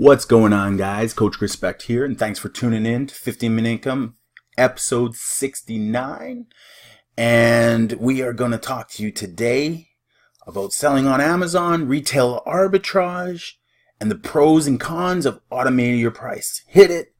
What's going on, guys? ℎ𝕗𝐻rispect here, and thanks for tuning in to 15-Minute Income, episode 69. And we are going to talk to you today about selling on Amazon, retail arbitrage, and the pros and cons of automating your price. Hit it!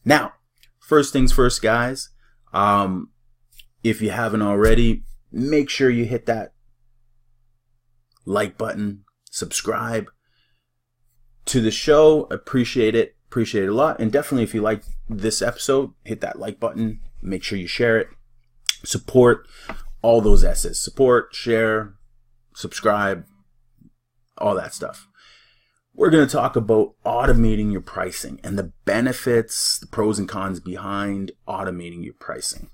Now, first things first, guys, if you haven't already, make sure you hit that like button, subscribe to the show. Appreciate it a lot. And definitely, if you like this episode, hit that like button. Make sure you share it. Support, all those S's. Support, share, subscribe, all that stuff. We're going to talk about automating your pricing and the benefits, the pros and cons behind automating your pricing.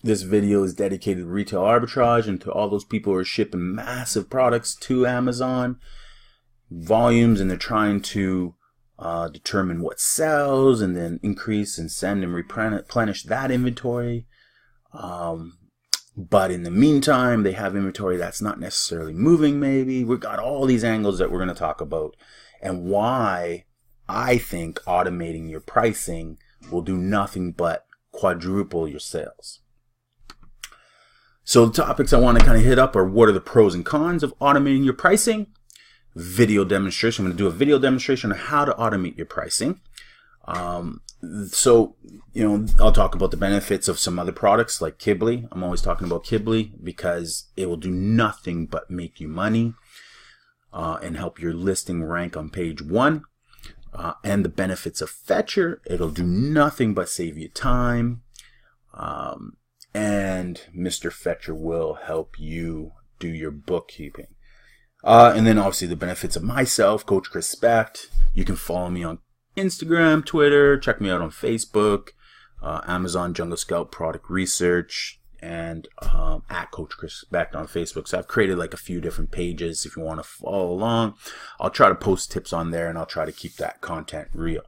This video is dedicated to retail arbitrage and to all those people who are shipping massive products to Amazon, volumes, and they're trying to determine what sells and then increase and send and replenish that inventory. But in the meantime, they have inventory that's not necessarily moving, maybe. We've got all these angles that we're going to talk about and why I think automating your pricing will do nothing but quadruple your sales. So the topics I want to kind of hit up are: what are the pros and cons of automating your pricing? Video demonstration. I'm going to do a video demonstration on how to automate your pricing. So, I'll talk about the benefits of some other products like ℚ𝕙. I'm always talking about ℚ𝕙 because it will do nothing but make you money and help your listing rank on page 1. And the benefits of Fetcher, it'll do nothing but save you time. And Mr. Fetcher will help you do your bookkeeping. And then obviously the benefits of myself, ℎ𝕗𝐻rispect. You can follow me on Instagram, Twitter, check me out on Facebook, Amazon Jungle Scout Product Research, and at ℎ𝕗𝐻rispect on Facebook. So I've created like a few different pages if you want to follow along. I'll try to post tips on there and I'll try to keep that content real.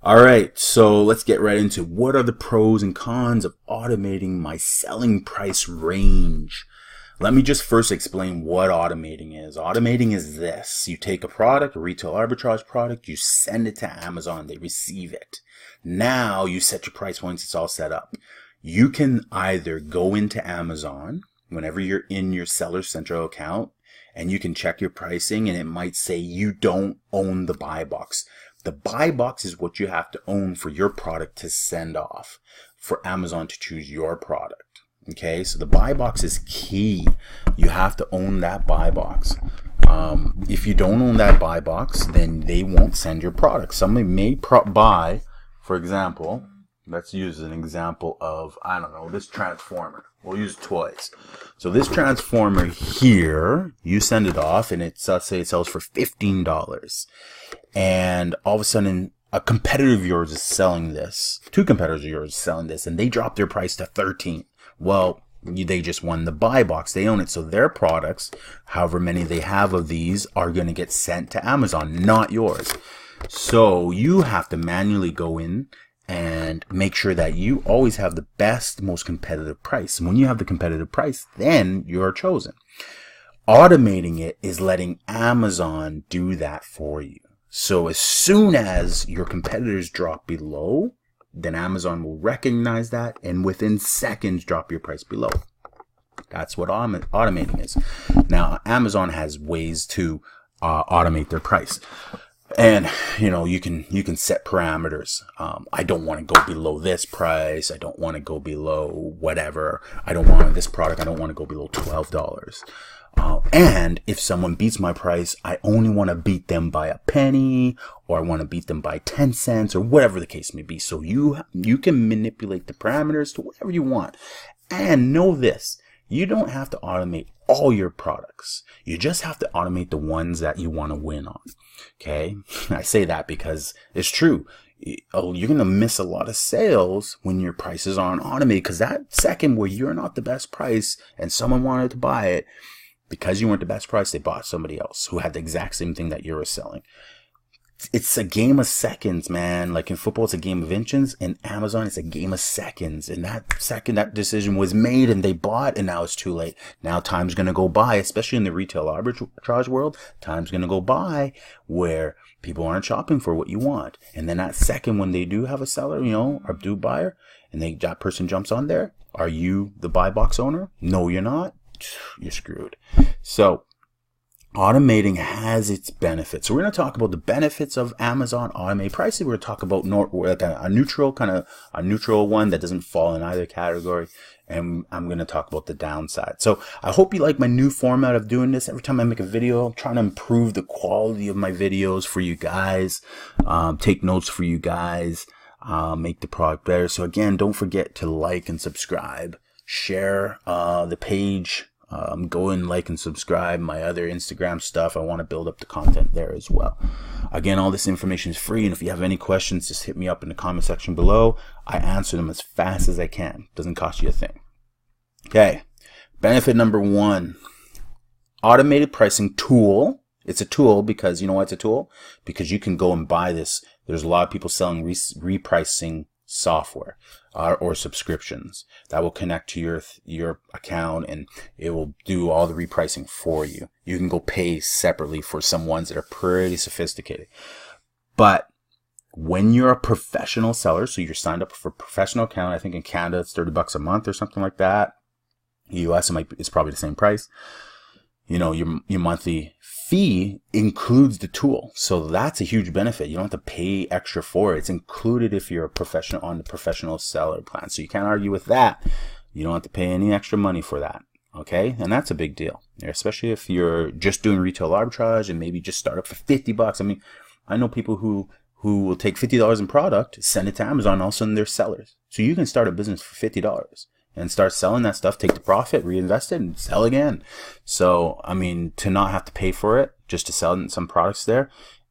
All right, so let's get right into what are the pros and cons of automating my selling price range. Let me just first explain what automating is. Automating is this. You take a product, a retail arbitrage product, you send it to Amazon, they receive it. Now you set your price points, it's all set up. You can either go into Amazon whenever you're in your Seller Central account and you can check your pricing and it might say you don't own the buy box. The buy box is what you have to own for your product to send off for Amazon to choose your product. Okay, so the buy box is key. You have to own that buy box. If you don't own that buy box, then they won't send your product. Somebody may buy, for example, let's use an example of, I don't know, this transformer. We'll use toys. So this transformer here, you send it off and it's, let's say it sells for $15. And all of a sudden, a competitor of yours is selling this. Two competitors of yours are selling this and they drop their price to $13. Well, they just won the buy box. They own it. So their products, however many they have of these, are going to get sent to Amazon, not yours. So you have to manually go in and make sure that you always have the best, most competitive price. And when you have the competitive price, then you're chosen. Automating it is letting Amazon do that for you. So as soon as your competitors drop below, then Amazon will recognize that and within seconds drop your price below. That's what automating is. Now, Amazon has ways to automate their price. And, you can set parameters. I don't want to go below this price. I don't want to go below whatever. I don't want this product. I don't want to go below $12. And if someone beats my price, I only want to beat them by a penny, or I want to beat them by 10 cents, or whatever the case may be. So you can manipulate the parameters to whatever you want. And know this, you don't have to automate all your products. You just have to automate the ones that you want to win on. Okay? I say that because it's true. You're going to miss a lot of sales when your prices aren't automated, because that second where you're not the best price and someone wanted to buy it, because you weren't the best price, they bought somebody else who had the exact same thing that you were selling. it's a game of seconds, man. Like in football, it's a game of inches. In Amazon, it's a game of seconds. And that second that decision was made and they bought, and now it's too late. Now time's going to go by, especially in the retail arbitrage world. Time's going to go by where people aren't shopping for what you want. And then that second, when they do have a seller, you know, or do buyer, and that person jumps on there, are you the buy box owner? No, you're not. You're screwed. So automating has its benefits. So we're going to talk about the benefits of Amazon automated pricing. We're going to talk about like a neutral one that doesn't fall in either category. And I'm going to talk about the downside. So I hope you like my new format of doing this. Every time I make a video, I'm trying to improve the quality of my videos for you guys, take notes for you guys, make the product better. So again, don't forget to like and subscribe, share the page. Go and like and subscribe my other Instagram stuff. I want to build up the content there as well. Again, all this information is free, and if you have any questions, just hit me up in the comment section below. I answer them as fast as I can. Doesn't cost you a thing. Okay, benefit number 1, automated pricing tool. It's a tool because, you know why it's a tool? Because you can go and buy this. There's a lot of people selling repricing software or subscriptions that will connect to your account, and it will do all the repricing for you. You can go pay separately for some ones that are pretty sophisticated. But when you're a professional seller, so you're signed up for a professional account, I think in Canada it's $30 a month or something like that. US it's probably the same price. You know, your monthly fee includes the tool. So that's a huge benefit. You don't have to pay extra for it. It's included if you're a professional on the professional seller plan. So you can't argue with that. You don't have to pay any extra money for that. Okay. And that's a big deal, especially if you're just doing retail arbitrage and maybe just start up for $50. I mean, I know people who will take $50 in product, send it to Amazon, all of a sudden they're sellers. So you can start a business for $50. And start selling that stuff, take the profit, reinvest it, and sell again. So, I mean, to not have to pay for it, just to sell some products there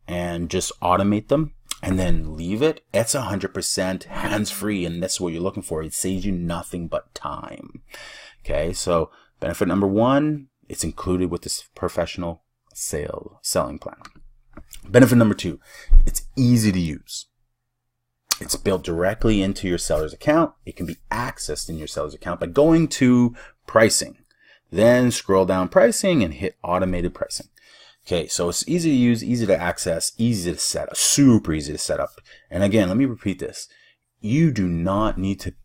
and just automate them and then leave it, it's 100% hands-free, and that's what you're looking for. It saves you nothing but time. Okay, so benefit number 1, it's included with this professional selling plan. Benefit number 2, it's easy to use. It's built directly into your seller's account. It can be accessed in your seller's account by going to pricing. Then scroll down pricing and hit automated pricing. Okay, so it's easy to use, easy to access, easy to set up, super easy to set up. And again, let me repeat this. You do not need to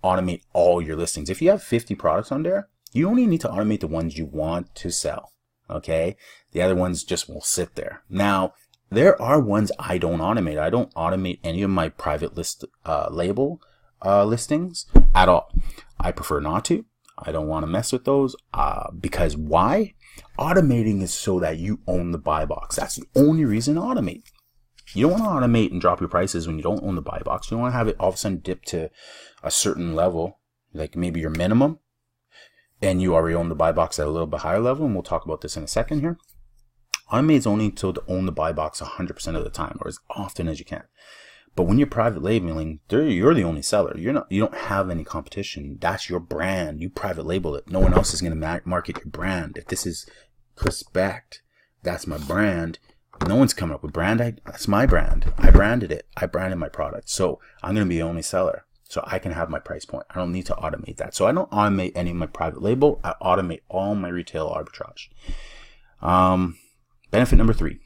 automate all your listings. If you have 50 products on there, you only need to automate the ones you want to sell. Okay, the other ones just will sit there. Now, there are ones I don't automate. I don't automate any of my private label listings at all. I prefer not to. I don't want to mess with those because why? Automating is so that you own the buy box. That's the only reason to automate. You don't want to automate and drop your prices when you don't own the buy box. You don't want to have it all of a sudden dip to a certain level, like maybe your minimum, and you already own the buy box at a little bit higher level, and we'll talk about this in a second here. Automate is only to own the buy box 100% of the time, or as often as you can. But when you're private labeling, you're the only seller. You don't have any competition. That's your brand. You private label it. No one else is going to market your brand. If this is ℂ𝕙𝕤𝕚, that's my brand. No one's coming up with brand. That's my brand. I branded it. I branded my product. So I'm going to be the only seller. So I can have my price point. I don't need to automate that. So I don't automate any of my private label. I automate all my retail arbitrage. Benefit number 3.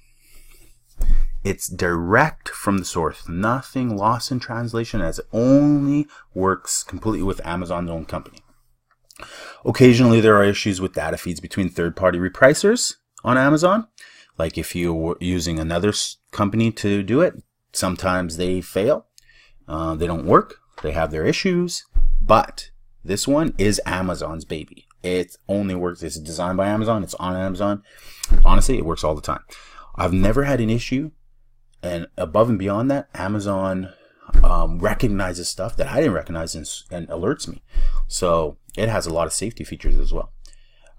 It's direct from the source. Nothing lost in translation, as it only works completely with Amazon's own company. Occasionally, there are issues with data feeds between third-party repricers on Amazon. Like if you were using another company to do it, sometimes they fail. They don't work. They have their issues. But this one is Amazon's baby. It only works. It's designed by Amazon. It's on Amazon. Honestly, it works all the time. I've never had an issue. And above and beyond that, Amazon recognizes stuff that I didn't recognize and alerts me. So it has a lot of safety features as well.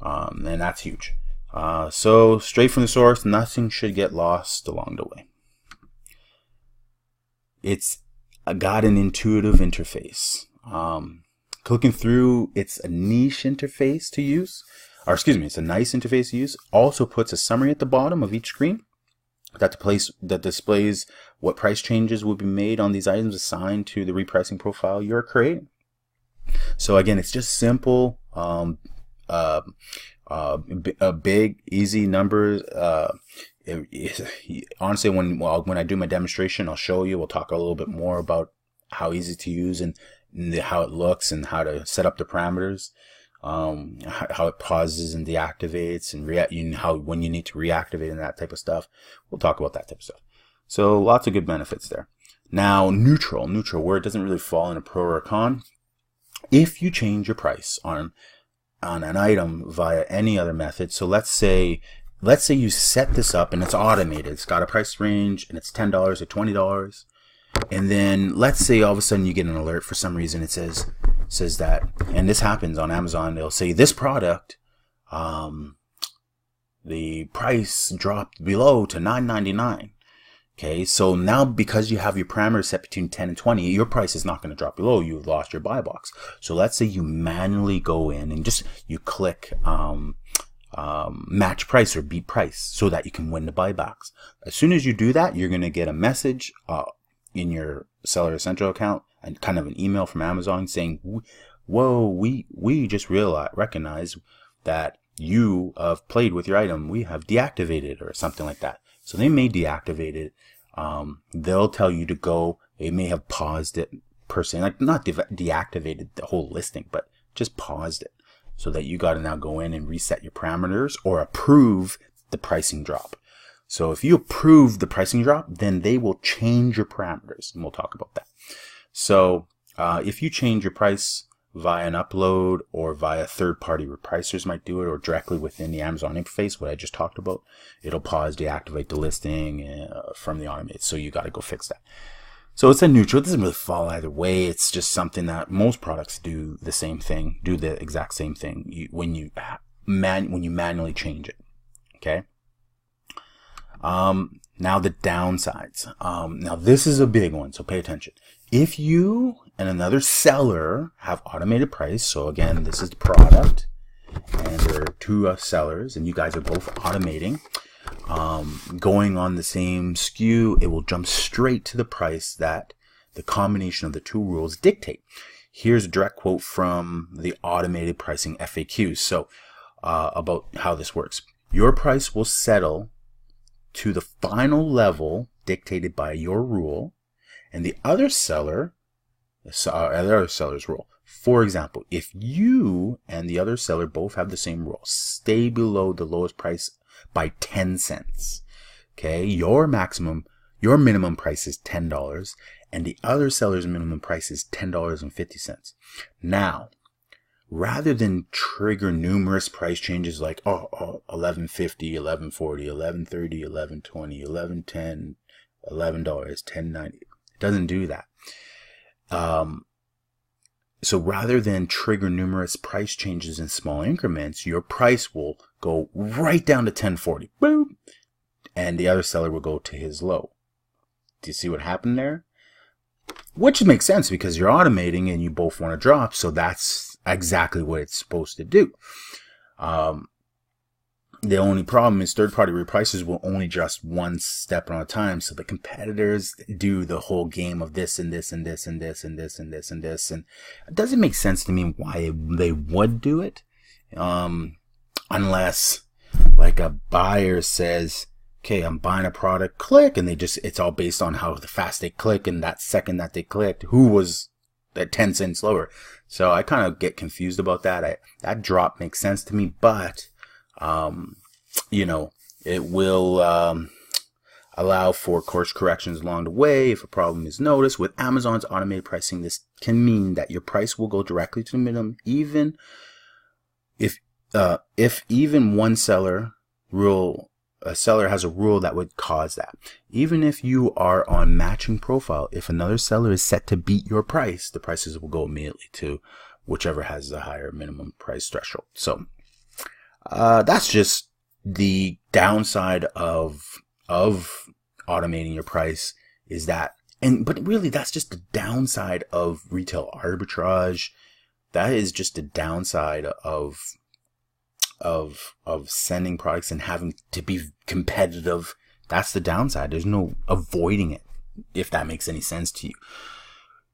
And that's huge. So straight from the source, nothing should get lost along the way. It's got an intuitive interface. Clicking through, it's a niche interface to use. Or excuse me, it's a nice interface to use. Also puts a summary at the bottom of each screen. that displays what price changes will be made on these items assigned to the repricing profile you're creating. So again, it's just simple, big, easy numbers. Honestly, when I do my demonstration, I'll show you. We'll talk a little bit more about how easy to use and how it looks and how to set up the parameters, how it pauses and deactivates and when you need to reactivate and that type of stuff. We'll talk about that type of stuff. So lots of good benefits there. Now, neutral, where it doesn't really fall in a pro or a con. If you change your price on an item via any other method, so let's say you set this up and it's automated. It's got a price range and it's $10 or $20. And then let's say all of a sudden you get an alert for some reason. It says that, and this happens on Amazon, they'll say this product, the price dropped below to $9.99. Okay, so now because you have your parameters set between 10 and 20, your price is not going to drop below. You've lost your buy box. So let's say you manually go in and you click match price or beat price so that you can win the buy box. As soon as you do that, you're going to get a message in your Seller Essential account and kind of an email from Amazon saying, whoa, we just recognize that you have played with your item. We have deactivated or something like that. So they may deactivate it. They'll tell you to go. They may have paused it per se, like not deactivated the whole listing, but just paused it so that you got to now go in and reset your parameters or approve the pricing drop. So if you approve the pricing drop, then they will change your parameters, and we'll talk about that. So if you change your price via an upload or via third-party repricers might do it, or directly within the Amazon interface, what I just talked about, it'll pause, deactivate the listing from the automated. So you got to go fix that. So it's a neutral. It doesn't really fall either way. It's just something that most products do the same thing, do the exact same thing when you manually change it. Okay. Now the downsides. Now this is a big one, so pay attention. If you and another seller have automated price, so again, this is the product, and there are two sellers, and you guys are both automating, going on the same SKU, it will jump straight to the price that the combination of the two rules dictate. Here's a direct quote from the automated pricing FAQs. So about how this works. Your price will settle to the final level dictated by your rule and the other seller's rule. For example, if you and the other seller both have the same rule, stay below the lowest price by 10 cents. Okay, your minimum price is $10 and the other seller's minimum price is $10.50. Now, rather than trigger numerous price changes like $11.50, $11.40, $11.30, $11.20, $11.10, $11, $10.90, it doesn't do that. So rather than trigger numerous price changes in small increments, your price will go right down to $10.40, boom, and the other seller will go to his low. Do you see what happened there? Which makes sense because you're automating and you both want to drop, so that's exactly what it's supposed to do. The only problem is third-party repricers will only adjust one step at a time. So the competitors do the whole game of this and this and this and this and this and this and this. And it doesn't make sense to me why they would do it. Unless like a buyer says, okay, I'm buying a product, click, and it's all based on how fast they click and that second that they clicked, who was at 10 cents lower. So I kind of get confused about that. That drop makes sense to me, but it will allow for course corrections along the way if a problem is noticed. With Amazon's automated pricing, this can mean that your price will go directly to the minimum, even if even one seller has a rule that would cause that. Even if you are on matching profile, if another seller is set to beat your price, the prices will go immediately to whichever has the higher minimum price threshold. So that's just the downside of automating your price, is that, but really that's just the downside of retail arbitrage. That is just the downside of sending products and having to be competitive That's the downside. There's no avoiding it, if that makes any sense to you.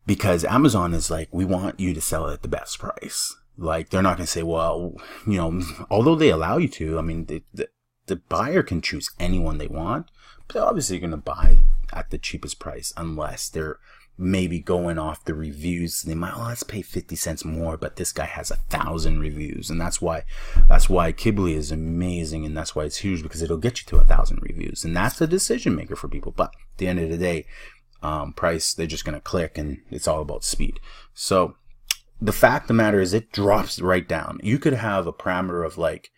Because Amazon is like, we want you to sell it at the best price. Like, they're not going to say, well, you know, although they allow you to, I mean, the buyer can choose anyone they want, but they're obviously going to buy at the cheapest price unless they're maybe going off the reviews. They might, oh, let's pay 50 cents more, but this guy has 1,000 reviews. And that's why Ghibli is amazing. And that's why it's huge, because it'll get you to 1,000 reviews. And that's a decision maker for people. But at the end of the day, price, they're just going to click, and it's all about speed. So the fact of the matter is, it drops right down. You could have a parameter of like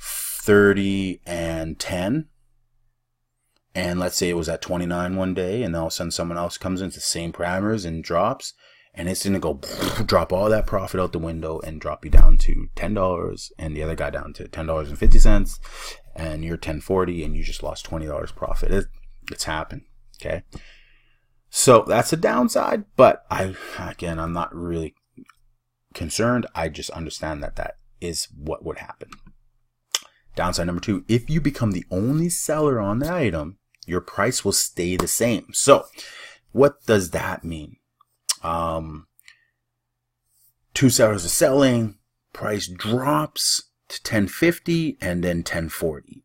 30 and 10. And let's say it was at 29 one day, and all of a sudden someone else comes into the same parameters and drops, and it's going to go drop all that profit out the window and drop you down to $10, and the other guy down to $10.50, and you're $10.40, and you just lost $20 profit. It's happened. Okay. So that's a downside, but I'm not really concerned. I just understand that that is what would happen. Downside number 2, if you become the only seller on the item, your price will stay the same. So what does that mean? 2 sellers are selling, price drops to $10.50 and then $10.40.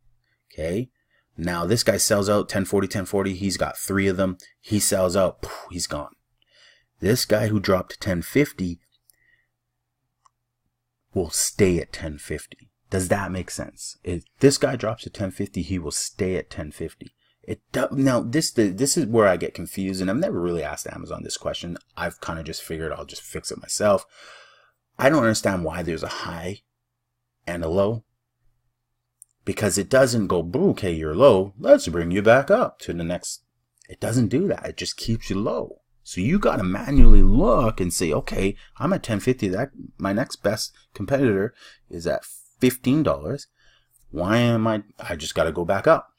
Okay. Now this guy sells out $10.40. He's got 3 of them. He sells out, he's gone. This guy who dropped to $10.50 will stay at $10.50. Does that make sense? If this guy drops to $10.50, he will stay at $10.50. Now, this is where I get confused, and I've never really asked Amazon this question. I've kind of just figured I'll just fix it myself. I don't understand why there's a high and a low, because it doesn't go, okay, you're low, let's bring you back up to the next. It doesn't do that. It just keeps you low. So you got to manually look and say, okay, I'm at $10.50. That my next best competitor is at $15. Why am I just got to go back up?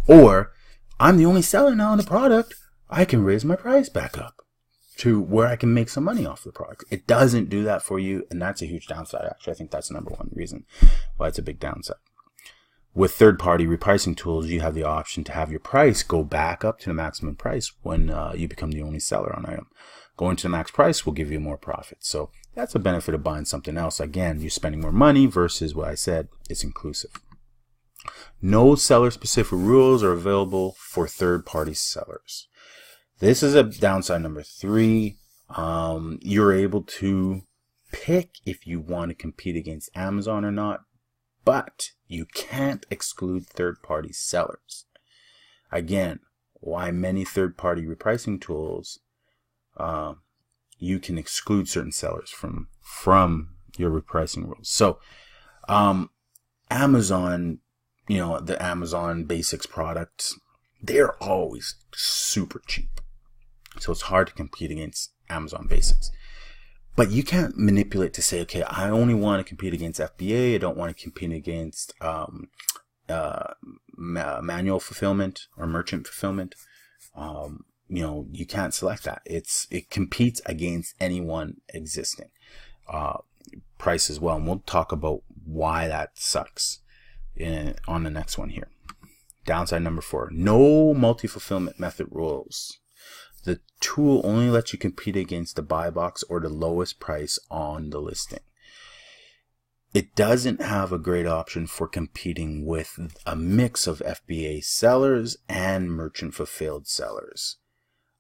Or I'm the only seller now on the product. I can raise my price back up to where I can make some money off the product. It doesn't do that for you, and that's a huge downside. Actually, I think that's the number one reason why it's a big downside. With third-party repricing tools, you have the option to have your price go back up to the maximum price when you become the only seller on an item. Going to the max price will give you more profit. So that's a benefit of buying something else. Again, you're spending more money versus what I said, it's inclusive. No seller-specific rules are available for third-party sellers. This is a downside number 3. You're able to pick if you want to compete against Amazon or not, but you can't exclude third-party sellers. Again, why many third-party repricing tools, you can exclude certain sellers from your repricing rules. So, Amazon, you know, the Amazon Basics products, they're always super cheap. So it's hard to compete against Amazon Basics. But you can't manipulate to say, okay, I only want to compete against FBA. I don't want to compete against manual fulfillment or merchant fulfillment. You know, you can't select that. It competes against anyone existing. Price as well. And we'll talk about why that sucks on the next one here. Downside number 4, no multi-fulfillment method rules. The tool only lets you compete against the buy box or the lowest price on the listing. It doesn't have a great option for competing with a mix of FBA sellers and merchant fulfilled sellers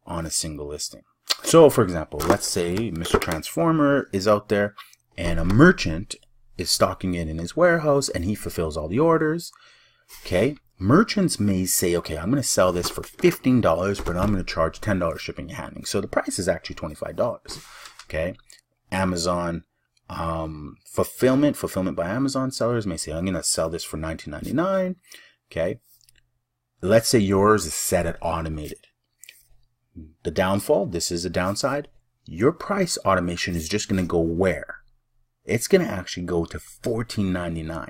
on a single listing. So for example, let's say Mr. Transformer is out there and a merchant is stocking it in his warehouse and he fulfills all the orders. Okay. Merchants may say, okay, I'm going to sell this for $15, but I'm going to charge $10 shipping and handling. So the price is actually $25. Okay. Amazon fulfillment by Amazon sellers may say, I'm going to sell this for $19.99. Okay. Let's say yours is set at automated. The downfall, this is a downside. Your price automation is just going to go where? It's going to actually go to $14.99.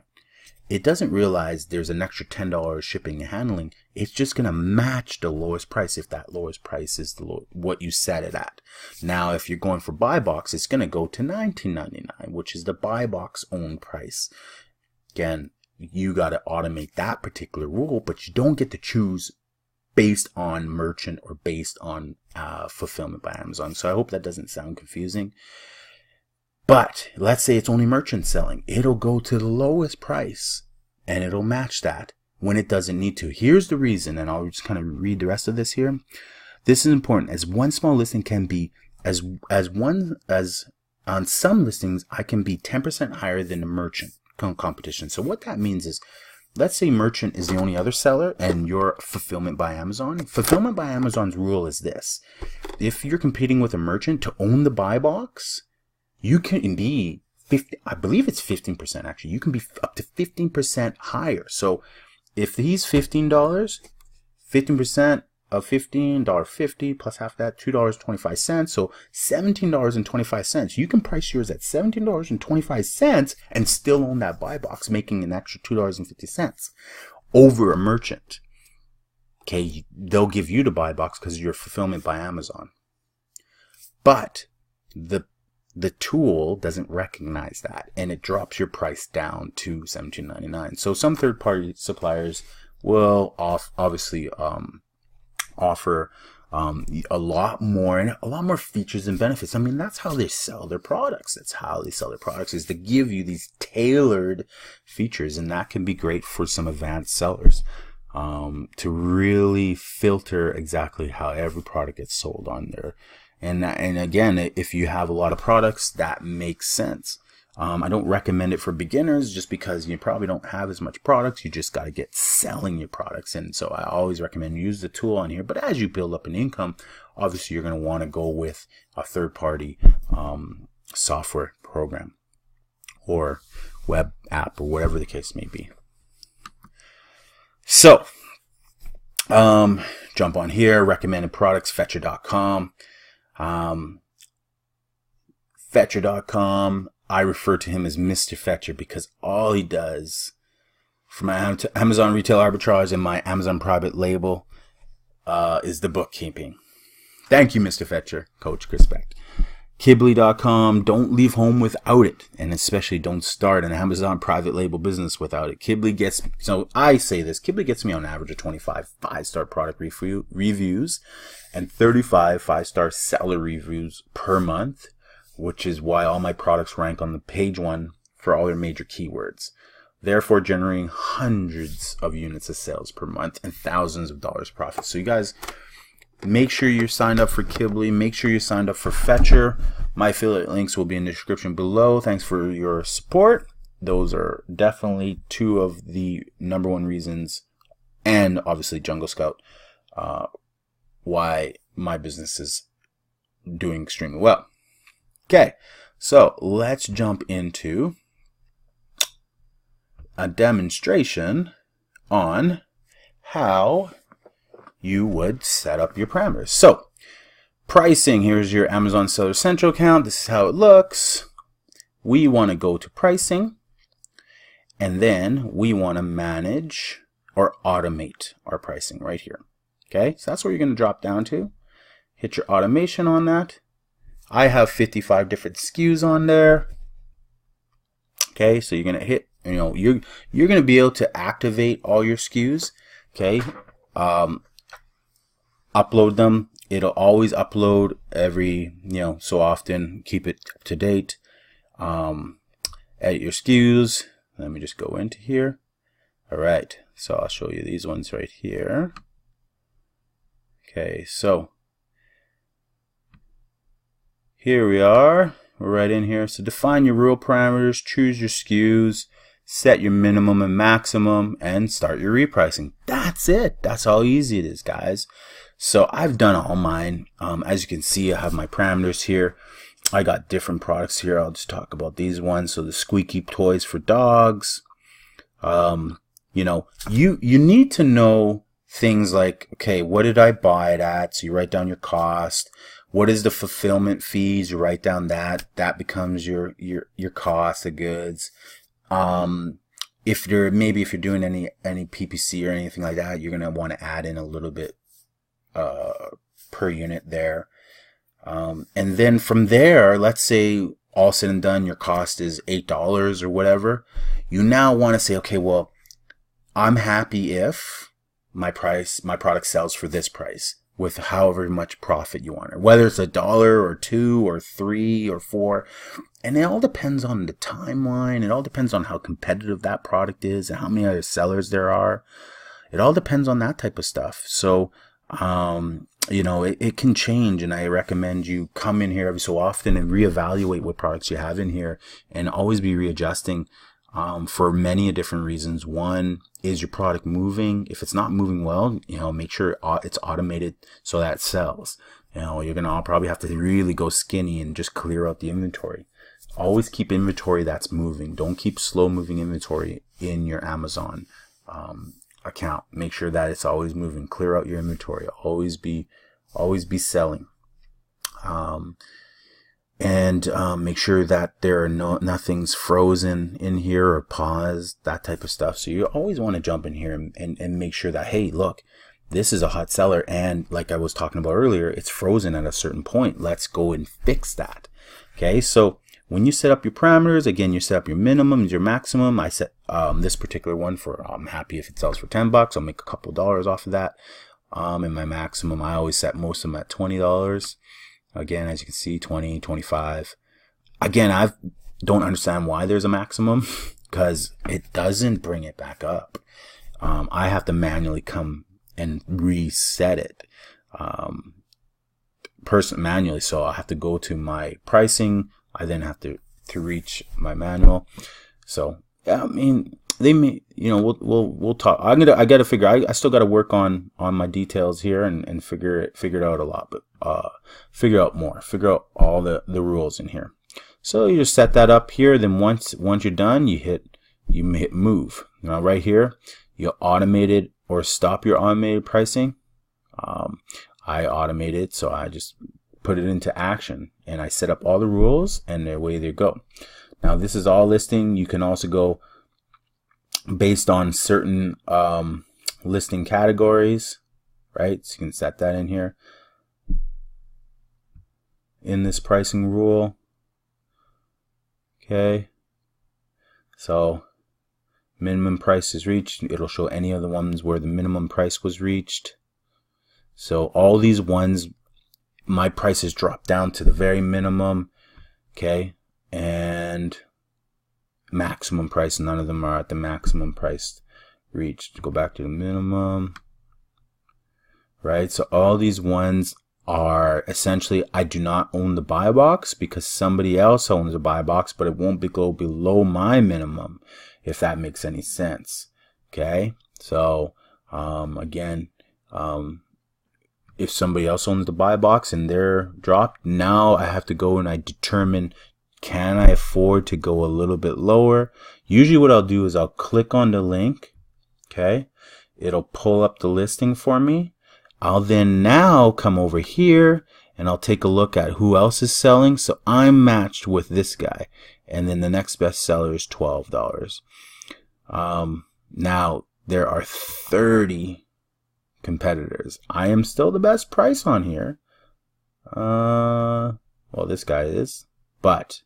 It doesn't realize there's an extra $10 shipping and handling. It's just going to match the lowest price if that lowest price is what you set it at. Now, if you're going for buy box, it's going to go to $19.99, which is the buy box own price. Again, you got to automate that particular rule, but you don't get to choose based on merchant or based on fulfillment by Amazon. So I hope that doesn't sound confusing. But let's say it's only merchant selling. It'll go to the lowest price and it'll match that when it doesn't need to. Here's the reason, and I'll just kind of read the rest of this here. This is important, as one small listing can be as on some listings I can be 10% higher than the merchant competition. So what that means is, let's say merchant is the only other seller and you're fulfillment by Amazon. Fulfillment by Amazon's rule is this: if you're competing with a merchant to own the buy box, you can be 50, I believe it's 15% actually. You can be up to 15% higher. So if he's $15, 15% of $15, $1.50 plus half that, $2.25. So $17.25. You can price yours at $17.25 and still own that buy box, making an extra $2.50 over a merchant. Okay, they'll give you the buy box because you're fulfillment by Amazon. But the tool doesn't recognize that, and it drops your price down to $17.99. So some third-party suppliers will obviously offer a lot more features and benefits. I mean, that's how they sell their products. That's how they sell their products, is to give you these tailored features, and that can be great for some advanced sellers to really filter exactly how every product gets sold on there. And again, if you have a lot of products, that makes sense. I don't recommend it for beginners just because you probably don't have as much products. You just got to get selling your products. And so I always recommend use the tool on here. But as you build up an income, obviously you're going to want to go with a third-party software program or web app or whatever the case may be. So jump on here, recommended products, ℧𝕧r.com. ℧𝕧r.com, I refer to him as Mr. ℧𝕧r because all he does for my Amazon retail arbitrage and my Amazon private label is the bookkeeping. Thank you, Mr. ℧𝕧r, coachchrispect. ℂ𝕙𝕣𝕚𝕚.com, don't leave home without it, and especially don't start an Amazon private label business without it. ℂ𝕙𝕣𝕚 gets, so I say this, ℂ𝕙𝕣𝕚 gets me on average of 25 5-star product reviews and 35 5-star seller reviews per month, which is why all my products rank on the page 1 for all their major keywords, therefore generating hundreds of units of sales per month and thousands of dollars profit. So you guys, make sure you're signed up for ℂ𝕙𝕣𝕚. Make sure you're signed up for ℧𝕧r. My affiliate links will be in the description below. Thanks for your support. Those are definitely 2 of the #1 reasons, and obviously Jungle Scout, why my business is doing extremely well. Okay, so let's jump into a demonstration on how you would set up your parameters. So pricing, here's your Amazon Seller Central account. This is how it looks. We want to go to pricing, and then we want to manage or automate our pricing right here. Okay, so that's where you're going to drop down to. Hit your automation on that. I have 55 different SKUs on there. Okay, so you're going to hit, you're going to be able to activate all your SKUs. Okay, upload them. It'll always upload every so often. Keep it up to date. Edit your SKUs. Let me just go into here. All right, so I'll show you these ones right here. Okay, so here we are. We're right in here. So define your rule parameters, choose your SKUs, set your minimum and maximum, and start your repricing. That's it. That's how easy it is, guys. So I've done all mine. As you can see, I have my parameters here. I got different products here. I'll just talk about these ones. So the squeaky toys for dogs. You need to know things like, okay, what did I buy it at? So you write down your cost. What is the fulfillment fees? You write down that. That becomes your cost of goods. If you're doing any PPC or anything like that, you're gonna want to add in a little bit per unit there. And then from there, let's say all said and done, your cost is $8 or whatever, you now want to say, okay, well, I'm happy if my product sells for this price with however much profit you want, whether it's $1 or $2 or $3 or $4. And it all depends on the timeline. It all depends on how competitive that product is and how many other sellers there are. It all depends on that type of stuff. So, you know, it can change, and I recommend you come in here every so often and reevaluate what products you have in here, and always be readjusting for many different reasons. One, is your product moving? If it's not moving well, you know, make sure it's automated so that it sells. You know, you're gonna probably have to really go skinny and just clear out the inventory. Always keep inventory that's moving. Don't keep slow moving inventory in your Amazon account. Make sure that it's always moving. Clear out your inventory. Always be selling. And make sure that there are nothing's frozen in here or paused, that type of stuff. So you always want to jump in here and make sure that, hey, look, this is a hot seller, and like I was talking about earlier, it's frozen at a certain point. Let's go and fix that. Okay, so when you set up your parameters, again, you set up your minimum, your maximum. I set this particular one for, I'm happy if it sells for $10. I'll make a couple dollars off of that. And my maximum, I always set most of them at $20. Again, as you can see, 20, 25. Again, I don't understand why there's a maximum, because it doesn't bring it back up. I have to manually come and reset it manually. So I have to go to my pricing. I then have to reach my manual. So yeah, I mean, they may, you know, we'll talk. I gotta figure. I still gotta work on my details here and figure it out a lot, but figure out more. Figure out all the rules in here. So you just set that up here. Then once you're done, you hit move. Now right here, you automated or stop your automated pricing. I automated, so I just put it into action, and I set up all the rules, and away they go. Now this is all listing. You can also go based on certain listing categories, right? So you can set that in here in this pricing rule. Okay, so minimum price is reached. It'll show any of the ones where the minimum price was reached. So all these ones, my prices drop down to the very minimum. Okay, and maximum price, none of them are at the maximum price reached. Go back to the minimum, right? So all these ones are essentially, I do not own the buy box because somebody else owns a buy box, but it won't go below my minimum, if that makes any sense. Okay, so again, if somebody else owns the buy box and they're dropped, now I have to go and I determine, can I afford to go a little bit lower? Usually what I'll do is I'll click on the link. Okay, it'll pull up the listing for me. I'll then now come over here and I'll take a look at who else is selling. So I'm matched with this guy, and then the next best seller is $12. Now there are 30 competitors. I am still the best price on here. Well, this guy is, but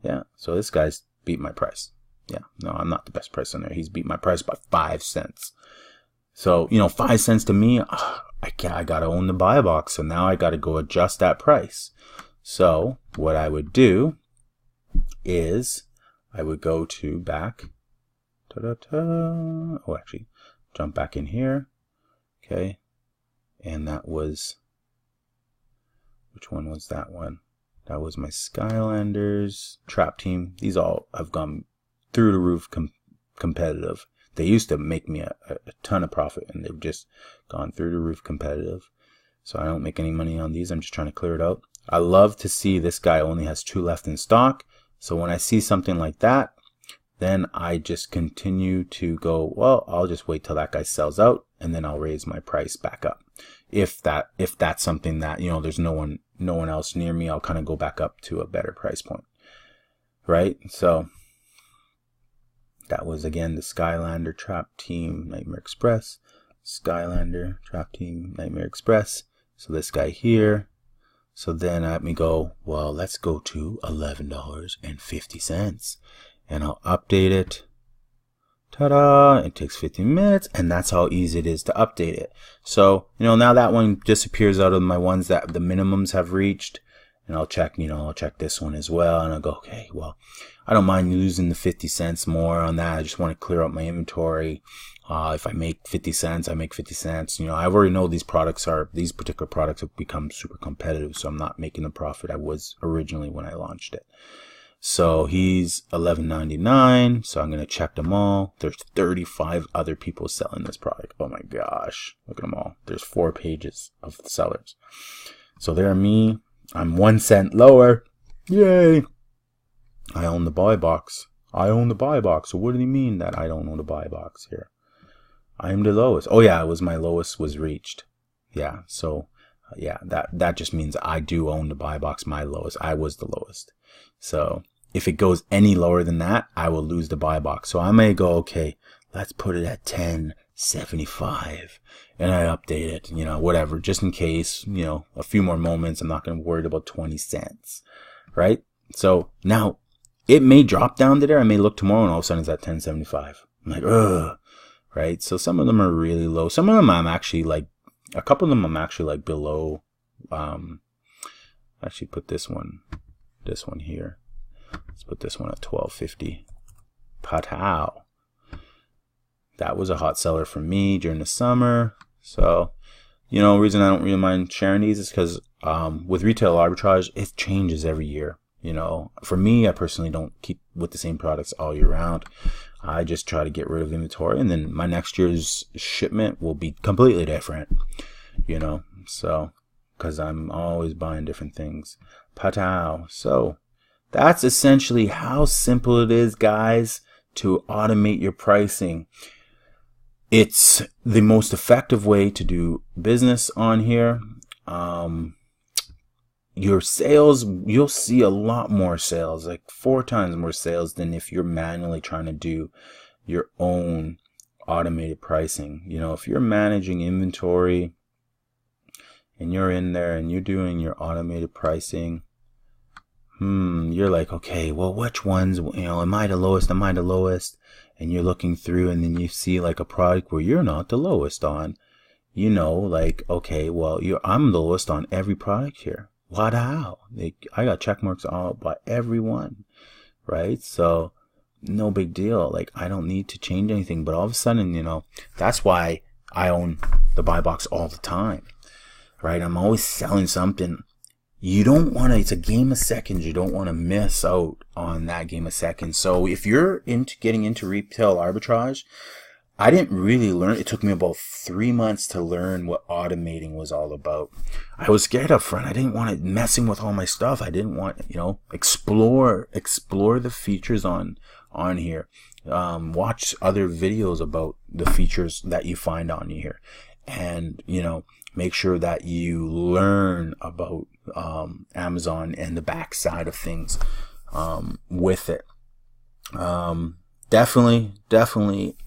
yeah, so this guy's beat my price. Yeah, no, I'm not the best price on there. He's beat my price by 5 cents. So, you know, 5 cents to me, I gotta own the buy box. So now I gotta go adjust that price. So what I would do is I would go to back. Oh, actually, jump back in here. Okay, and that was, which one was that one? That was my Skylanders Trap Team. These all have gone through the roof competitive. They used to make me a ton of profit, and they've just gone through the roof competitive. So I don't make any money on these. I'm just trying to clear it out. I love to see this guy only has 2 left in stock. So when I see something like that, then I just continue to go, well, I'll just wait till that guy sells out, and then I'll raise my price back up. If that's something that, you know, there's no one else near me, I'll kind of go back up to a better price point, right? So that was, again, the Skylander Trap Team Nightmare Express, Skylander Trap Team Nightmare Express. So this guy here. So then let me go, well, let's go to $11.50 and I'll update it. Ta-da! It takes 15 minutes, and that's how easy it is to update it. So, now that one disappears out of my ones that the minimums have reached, and I'll check, I'll check this one as well, and I'll go, okay, well, I don't mind losing the 50 cents more on that. I just want to clear out my inventory. If I make 50 cents, I make 50 cents. I already know these particular products have become super competitive, so I'm not making the profit I was originally when I launched it. So he's $11.99. So I'm going to check them all. There's 35 other people selling this product. Oh my gosh. Look at them all. There's 4 pages of sellers. So there me. I'm 1 cent lower. Yay. I own the buy box. I own the buy box. So what do you mean that I don't own the buy box here? I am the lowest. Oh yeah, it was my lowest was reached. Yeah. So yeah, that just means I do own the buy box. My lowest. I was the lowest. So if it goes any lower than that, I will lose the buy box. So I may go, okay, let's put it at 10.75 and I update it, whatever, just in case, a few more moments. I'm not going to worry about 20 cents, right? So now it may drop down to there. I may look tomorrow and all of a sudden it's at 10.75. I'm like, ugh, right? So some of them are really low. Some of them I'm actually like, a couple of them I'm actually like below. Actually put this one here. Let's put this one at 12.50. Patow. That was a hot seller for me during the summer. So, the reason I don't really mind sharing these is because with retail arbitrage, it changes every year. For me, I personally don't keep with the same products all year round. I just try to get rid of inventory, and then my next year's shipment will be completely different. So because I'm always buying different things. Patow. So that's essentially how simple it is, guys, to automate your pricing. It's the most effective way to do business on here. Your sales, you'll see a lot more sales, like 4 times more sales than if you're manually trying to do your own automated pricing. If you're managing inventory and you're in there and you're doing your automated pricing, you're like, okay, well, which ones, am I the lowest? Am I the lowest? And you're looking through and then you see like a product where you're not the lowest on, like, okay, well, I'm the lowest on every product here. What how? I got check marks all by everyone, right? So no big deal. Like, I don't need to change anything, but all of a sudden, that's why I own the buy box all the time, right? I'm always selling something. You don't want to, it's a game of seconds. You don't want to miss out on that game of seconds. So if you're getting into retail arbitrage, I didn't really learn. It took me about 3 months to learn what automating was all about. I was scared up front. I didn't want it messing with all my stuff. I didn't want, explore the features on here. Watch other videos about the features that you find on here. And, make sure that you learn about Amazon and the back side of things with it. Definitely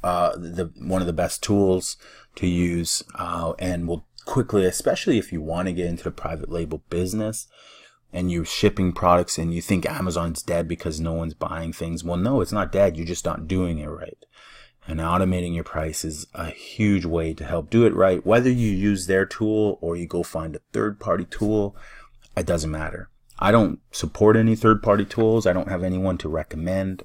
one of the best tools to use, and will quickly, especially if you want to get into the private label business and you're shipping products and you think Amazon's dead because no one's buying things. Well, no, it's not dead. You're just not doing it right. And automating your price is a huge way to help do it right. Whether you use their tool or you go find a third-party tool, it doesn't matter. I don't support any third-party tools. I don't have anyone to recommend.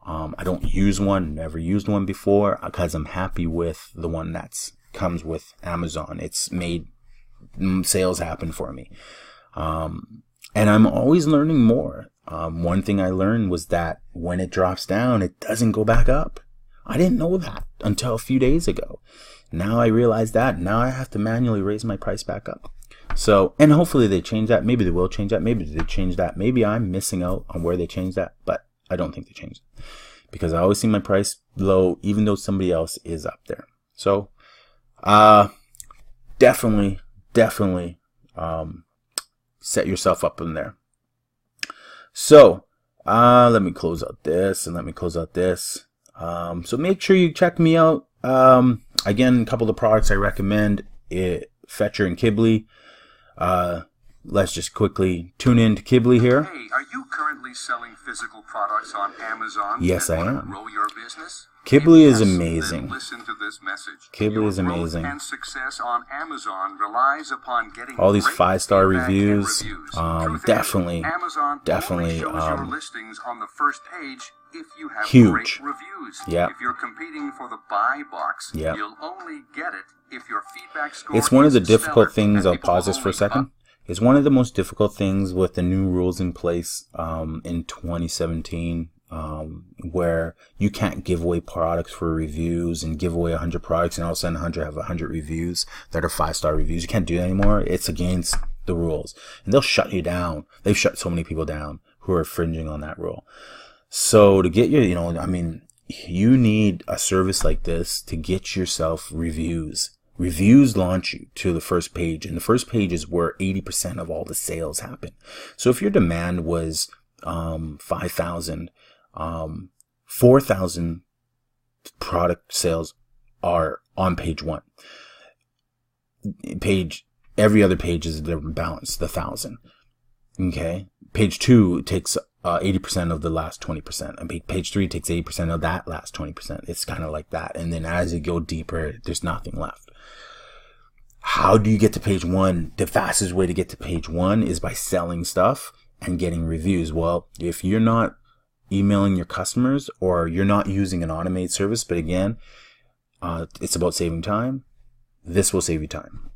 I don't use one, never used one before, because I'm happy with the one that's comes with Amazon. It's made sales happen for me. And I'm always learning more. One thing I learned was that when it drops down, it doesn't go back up. I didn't know that until a few days ago. Now I realize that. Now I have to manually raise my price back up. So, and hopefully they change that. Maybe they will change that. Maybe they change that. Maybe I'm missing out on where they changed that, but I don't think they changed it because I always see my price low, even though somebody else is up there. So, definitely, set yourself up in there. So, let me close out this and let me close out this. So make sure you check me out. Again, a couple of the products I recommend, Fetcher and Kibly. let's just quickly tune in to 𝐘𝐜𝐵LY here. Hey, are you currently selling physical products on Amazon? Yes, I am. Grow your business? 𝐘𝐜𝐵LY is Yes, amazing. then listen to this message. 𝐘𝐜𝐵LY is Your amazing. growth and success on Amazon relies upon getting All these great 5-star feedback and reviews, Truth is, definitely Amazon definitely, only shows your listings on the first page if you have huge. great reviews. Yeah. If you're competing for the buy box, Yeah. you'll only get it if your feedback score It's one of the is difficult stellar, things. and I'll people pause will this for a only second. It's one of the most difficult things with the new rules in place in 2017, where you can't give away products for reviews and give away 100 products and all of a sudden 100 reviews that are 5-star reviews. You can't do that anymore. It's against the rules, and they'll shut you down. They've shut so many people down who are infringing on that rule. So to get your, you need a service like this to get yourself reviews. Reviews launch you to the first page, and the first page is where 80% of all the sales happen. So if your demand was 5,000, 4,000 product sales are on page 1. Every other page is the balance, the 1,000. Okay, page 2 takes 80% of the last 20%, and page 3 takes 80% of that last 20%. It's kind of like that, and then as you go deeper, there's nothing left. How do you get to page 1? The fastest way to get to page 1 is by selling stuff and getting reviews. Well, if you're not emailing your customers or you're not using an automated service, but again, it's about saving time, this will save you time.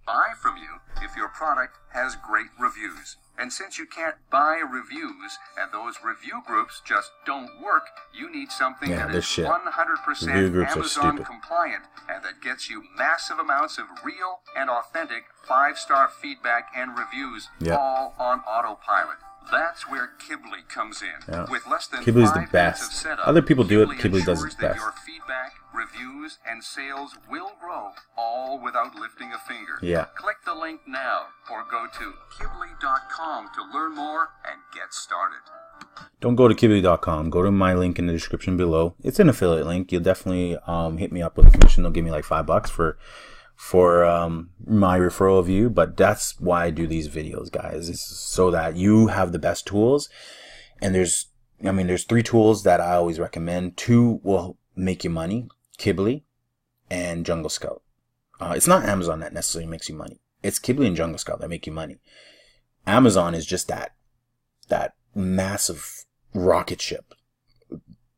Buy from you if your product has great reviews. And since you can't buy reviews and those review groups just don't work, you need something that is 100% Amazon compliant and that gets you massive amounts of real and authentic 5-star feedback and reviews, all on autopilot. That's where 𝐘𝐜𝐵LY comes in. Yeah. With less than 𝐘𝐜𝐵LY is 5 the minutes best. of setup, Other people do it, 𝐘𝐜𝐵LY 𝐘𝐜𝐵LY does it ensures that best. your feedback, reviews, and sales will grow, all without lifting a finger. Yeah. Click the link now or go to 𝐘𝐜𝐵LY.com to learn more and get started. Don't go to 𝐘𝐜𝐵LY.com. Go to my link in the description below. It's an affiliate link. You'll definitely hit me up with a commission. They'll give me like $5 for my referral of you. But that's why I do these videos, guys. It's so that you have the best tools. And there's 3 tools that I always recommend. 2 will make you money: 𝐘𝐜𝐵LY and Jungle Scout. It's not Amazon that necessarily makes you money. It's 𝐘𝐜𝐵LY and Jungle Scout that make you money. Amazon is just that massive rocket ship.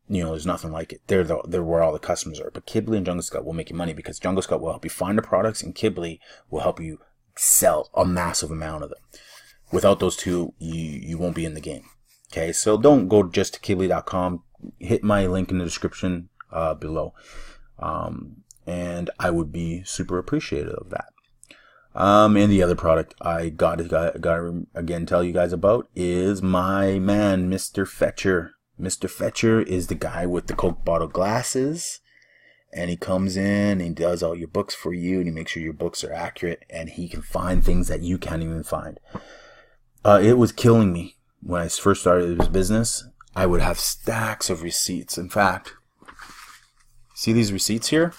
There's nothing like it. They're where all the customers are. But 𝐘𝐜𝐵LY and Jungle Scout will make you money because Jungle Scout will help you find the products and 𝐘𝐜𝐵LY will help you sell a massive amount of them. Without those 2, you won't be in the game. Okay, so don't go just to 𝐘𝐜𝐵LY.com. Hit my link in the description below. And I would be super appreciative of that. And the other product I got to again tell you guys about is my man, Mr. Fetcher. Mr. Fetcher is the guy with the Coke bottle glasses, and he comes in and he does all your books for you, and he makes sure your books are accurate, and he can find things that you can't even find. It was killing me when I first started this business. I would have stacks of receipts. In fact, see these receipts here?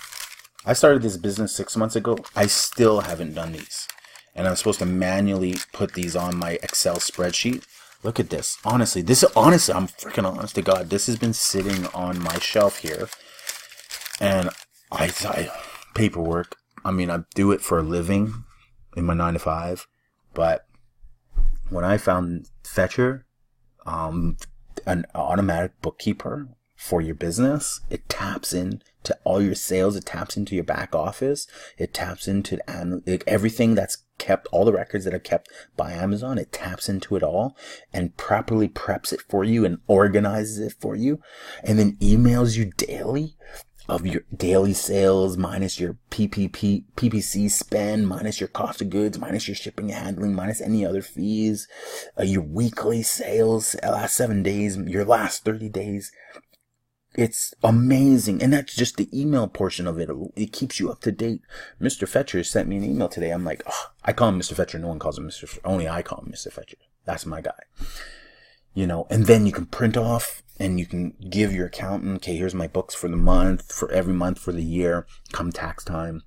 I started this business 6 months ago. I still haven't done these. And I'm supposed to manually put these on my Excel spreadsheet. Look at this. Honestly, I'm freaking honest to God. This has been sitting on my shelf here. And I paperwork. I do it for a living in my 9 to 5. But when I found Fetcher, an automatic bookkeeper for your business, it taps into all your sales, it taps into your back office, it taps into everything that's kept, all the records that are kept by Amazon, it taps into it all and properly preps it for you and organizes it for you, and then emails you daily of your daily sales minus your PPC spend, minus your cost of goods, minus your shipping and handling, minus any other fees, your weekly sales, last 7 days, your last 30 days. It's amazing. And that's just the email portion of it. It keeps you up to date. Mr. Fetcher sent me an email today. I'm like, I call him Mr. Fetcher. No one calls him Mr. Fetcher. Only I call him Mr. Fetcher. That's my guy. And then you can print off and you can give your accountant, okay, here's my books for the month, for every month for the year, come tax time.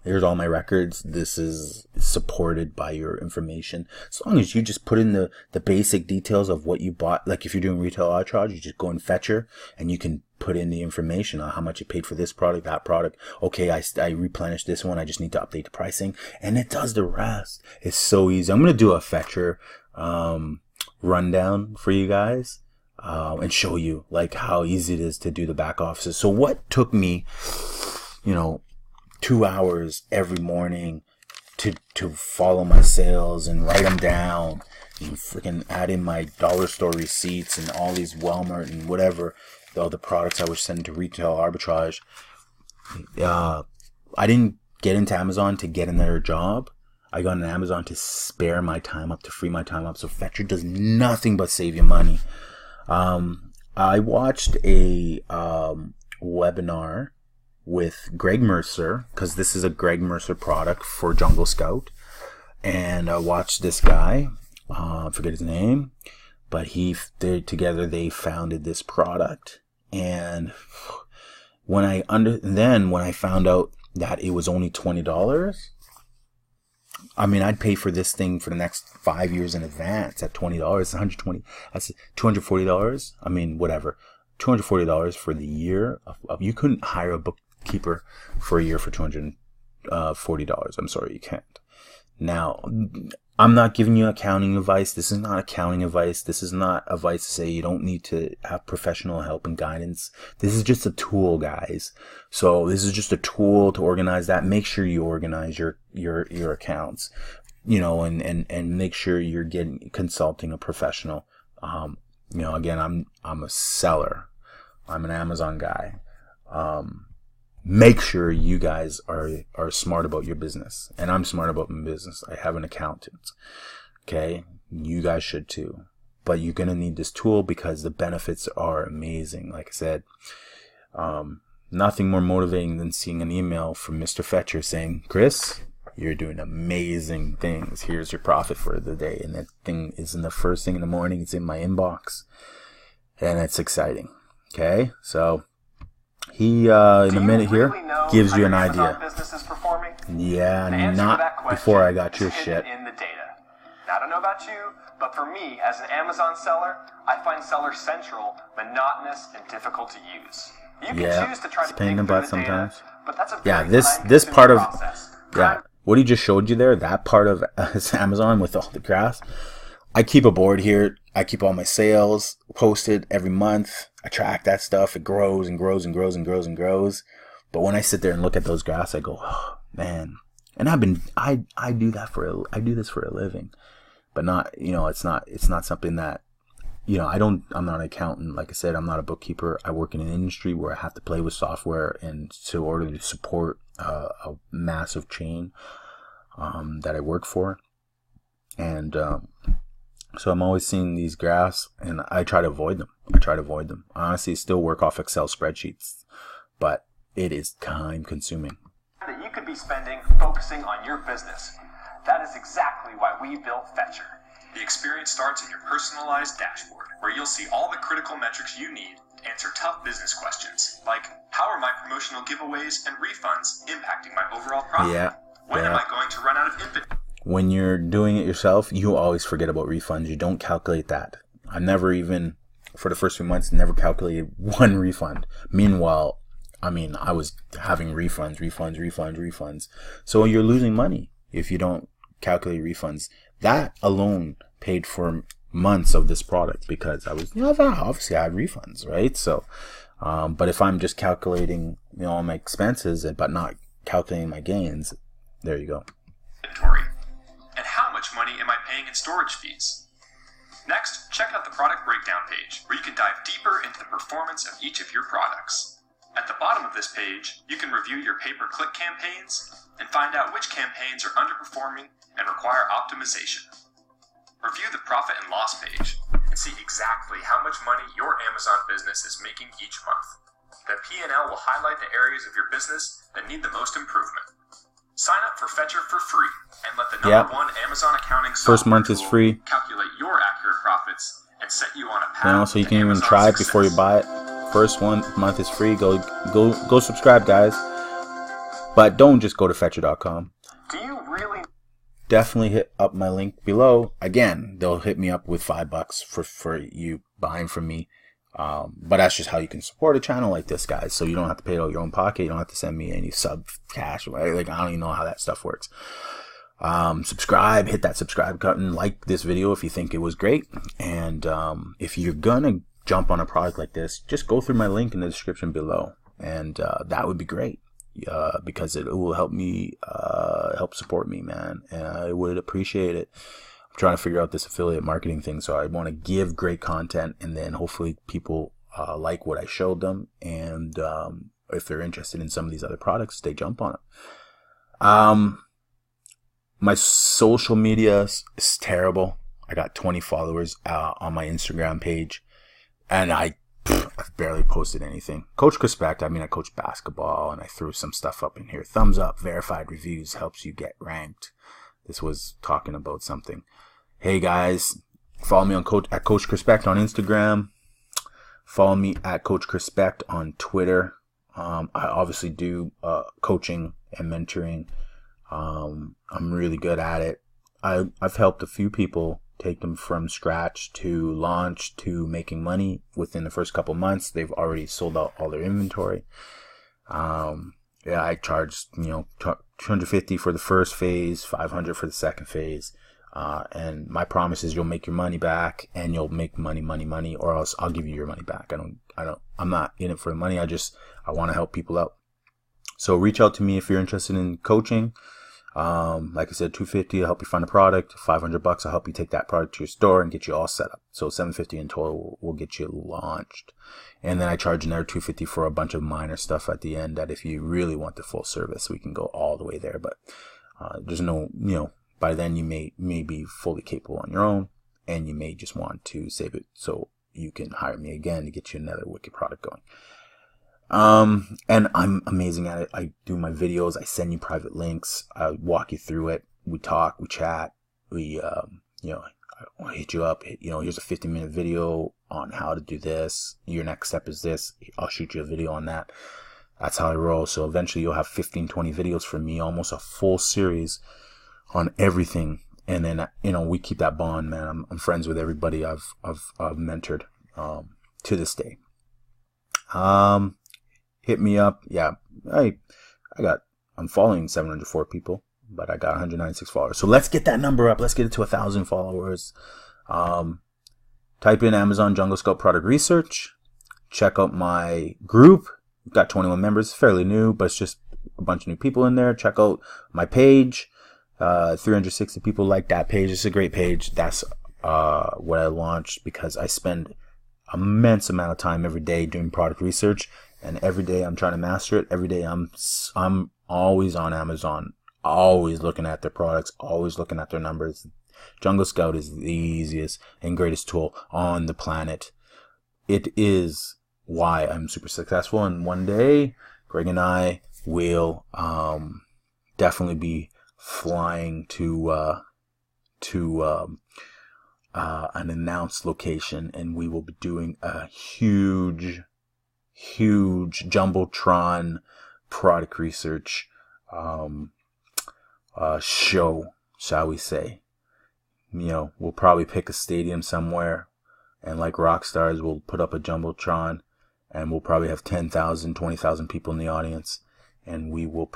Here's all my records. This is supported by your information. As long as you just put in the basic details of what you bought. Like if you're doing retail arbitrage, you just go in Fetcher and you can put in the information on how much you paid for this product, that product. Okay, I replenished this one. I just need to update the pricing, and it does the rest. It's so easy. I'm going to do a Fetcher rundown for you guys and show you like how easy it is to do the back offices. So what took me, 2 hours every morning to follow my sales and write them down and freaking add in my dollar store receipts and all these Walmart and whatever, all the products I was sending to retail arbitrage. I didn't get into Amazon to get another job. I got into Amazon to spare my time up, to free my time up. So Fetcher does nothing but save you money. I watched a webinar with Greg Mercer, because this is a Greg Mercer product for Jungle Scout, and I watched this guy, I forget his name, but together they founded this product. And when I found out that it was only $20, I mean, I'd pay for this thing for the next 5 years in advance at $20. $120, that's $240. I mean, whatever. $240 for the year. You couldn't hire a bookkeeper for a year for $240. I'm sorry, you can't. Now, I'm not giving you accounting advice. This is not accounting advice. This is not advice to say you don't need to have professional help and guidance. This is just a tool, guys. So this is just a tool to organize that. Make sure you organize your accounts, and make sure you're consulting a professional. Again, I'm a seller. I'm an Amazon guy. Make sure you guys are smart about your business. And I'm smart about my business. I have an accountant. Okay? You guys should too. But you're going to need this tool because the benefits are amazing. Like I said, nothing more motivating than seeing an email from Mr. Fetcher saying, Chris, you're doing amazing things. Here's your profit for the day. And that thing is in the first thing in the morning. It's in my inbox. And it's exciting. Okay? So he, in a minute here, gives you an idea. Yeah, not before I got your shit. In the data. Now, I don't know about you, but for me, as an Amazon seller, I find Seller Central monotonous and difficult to use. You can choose to try to dig through the data, but that's a very this part of process. What he just showed you there, that part of Amazon with all the graphs. I keep a board here. I keep all my sales posted every month. I track that stuff. It grows and grows and grows and grows and grows. But when I sit there and look at those graphs, I go, oh, man. And I do this for a living, but not, it's not something that, I'm not an accountant. Like I said, I'm not a bookkeeper. I work in an industry where I have to play with software and to order to support a massive chain that I work for. And so I'm always seeing these graphs, and I try to avoid them. I honestly still work off Excel spreadsheets, but it is time consuming. That you could be spending focusing on your business. That is exactly why we built Fetcher. The experience starts in your personalized dashboard, where you'll see all the critical metrics you need to answer tough business questions, like how are my promotional giveaways and refunds impacting my overall profit? When am I going to run out of inventory? When you're doing it yourself, you always forget about refunds. You don't calculate that. I never even, for the first few months, never calculated one refund. Meanwhile, I was having refunds. So you're losing money if you don't calculate refunds. That alone paid for months of this product because I was, obviously I had refunds, right? So, but if I'm just calculating, all my expenses but not calculating my gains, there you go. Inventory. And how much money am I paying in storage fees? Next, check out the product breakdown page, where you can dive deeper into the performance of each of your products. At the bottom of this page, you can review your pay-per-click campaigns and find out which campaigns are underperforming and require optimization. Review the profit and loss page and see exactly how much money your Amazon business is making each month. The P&L will highlight the areas of your business that need the most improvement. Sign up for Fetcher for free and let the number one Amazon accounting software first month is free. Calculate your accurate profits and set you on a path. So you can even try it before you buy it. First month is free. Go subscribe, guys. But don't just go to ℎ𝕙𝕬𝕚.com. Do you really? Definitely hit up my link below. Again, they'll hit me up with $5 for you buying from me. But that's just how you can support a channel like this, guys. So you don't have to pay it out of your own pocket. You don't have to send me any sub cash. Right? Like, I don't even know how that stuff works. Subscribe, hit that subscribe button, like this video if you think it was great. And if you're gonna jump on a product like this, just go through my link in the description below, and that would be great, because it will help me help support me, man, and I would appreciate it. I'm trying to figure out this affiliate marketing thing, so I want to give great content, and then hopefully people like what I showed them, and if they're interested in some of these other products, they jump on it. My social media is terrible. I got 20 followers on my Instagram page, and I've barely posted anything. coachchrispect, I mean, I coach basketball, and I threw some stuff up in here. Thumbs up, verified reviews helps you get ranked. This was talking about something. Hey guys, follow me on at coachchrispect on Instagram. Follow me at coachchrispect on Twitter. I obviously do coaching and mentoring. I'm really good at it. I've helped a few people take them from scratch to launch to making money within the first couple months. They've already sold out all their inventory. Yeah, I charged, $250 for the first phase, $500 for the second phase. And my promise is you'll make your money back, and you'll make money, or else I'll give you your money back. I'm not in it for the money. I want to help people out. So reach out to me if you're interested in coaching. Like I said, $250 to help you find a product, $500 to help you take that product to your store and get you all set up. So $750 in total will get you launched. And then I charge another $250 for a bunch of minor stuff at the end, that if you really want the full service, we can go all the way there. But there's no, by then you may be fully capable on your own, and you may just want to save it so you can hire me again to get you another wicked product going. And I'm amazing at it. I do my videos, I send you private links, I walk you through it, we talk, we chat, I hit you up, here's a 50-minute video on how to do this, your next step is this, I'll shoot you a video on that. That's how I roll. So eventually you'll have 15-20 videos from me, almost a full series on everything. And then, we keep that bond, man. I'm friends with everybody I've mentored, to this day. Hit me up. Yeah, I'm following 704 people, but I got 196 followers. So let's get that number up. Let's get it to 1,000 followers. Type in Amazon Jungle Scout Product Research. Check out my group. We've got 21 members, fairly new, but it's just a bunch of new people in there. Check out my page. 360 people like that page. It's a great page. That's what I launched because I spend immense amount of time every day doing product research, and every day I'm trying to master it. Every day I'm always on Amazon, always looking at their products, always looking at their numbers. Jungle Scout is the easiest and greatest tool on the planet. It is why I'm super successful, and one day Greg and I will definitely be flying to an announced location, and we will be doing a huge jumbotron product research show, shall we say. We'll probably pick a stadium somewhere, and like rock stars, we'll put up a jumbotron, and we'll probably have 10,000, 20,000 people in the audience, and we will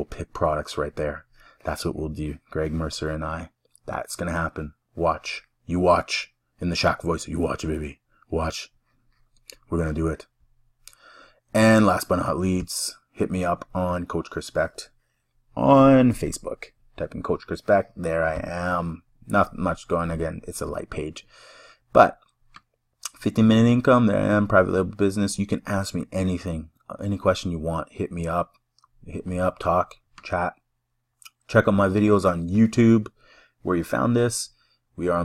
pick products right there. That's what we'll do, Greg Mercer and I. That's gonna happen. Watch. You watch. In the Shaq voice, you watch, baby. Watch. We're gonna do it. And last but not least, hit me up on coachchrispect on Facebook. Type in coachchrispect. There I am. Not much going. Again, it's a light page. But 15-minute income, there I am. Private label business. You can ask me anything. Any question you want. Hit me up. Talk. Chat. Check out my videos on YouTube where you found this. We are on